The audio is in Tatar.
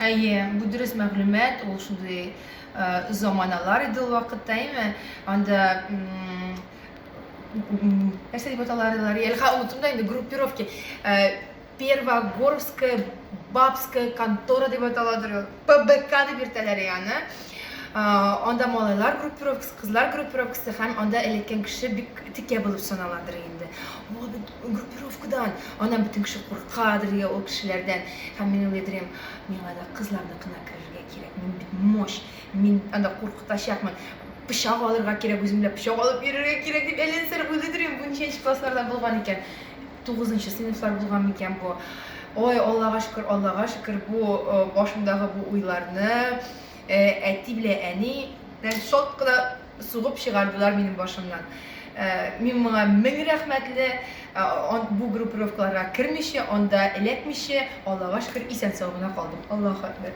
Bu dürüst мәгълүмат, ул шундый заманалар иде ул вакытта, әйме? Анда нәрсә дип аталар? Унутtum да инде, группировки. Первогорская бабская контора дип аталадыр. ПБК дип йөртәләр яны. Анда малайлар группировкасы, кызлар группировкасы һәм анда элеккән кеше бик тикә булып саналадыр инде. Ул группировкадан, аннан бөтен кеше куркадыр ул кешеләрдән. Һәм мин уйлыйдым, миңа да кызларныкына керергә кирәк. Мин бит мощь, мин анда куркытачакмын. Пычак алырга кирәк, үземдә пычак алып йөрергә кирәк дип әлләсәр уйлыйдым. Бу ничәнче классларда булган икән? 9-нчы сыйныфлар булган микән бу? Ой, Аллага шөкер, бу башымдагы бу уйларны әти белән әни шат кына сугып чыгардылар минем башымнан. Мин моңа мең рәхмәтле, бу группировкаларга кермичә, анда эләкмичә, Аллага шөкер, исән-сау гына калдым. Аллаһу әкбәр.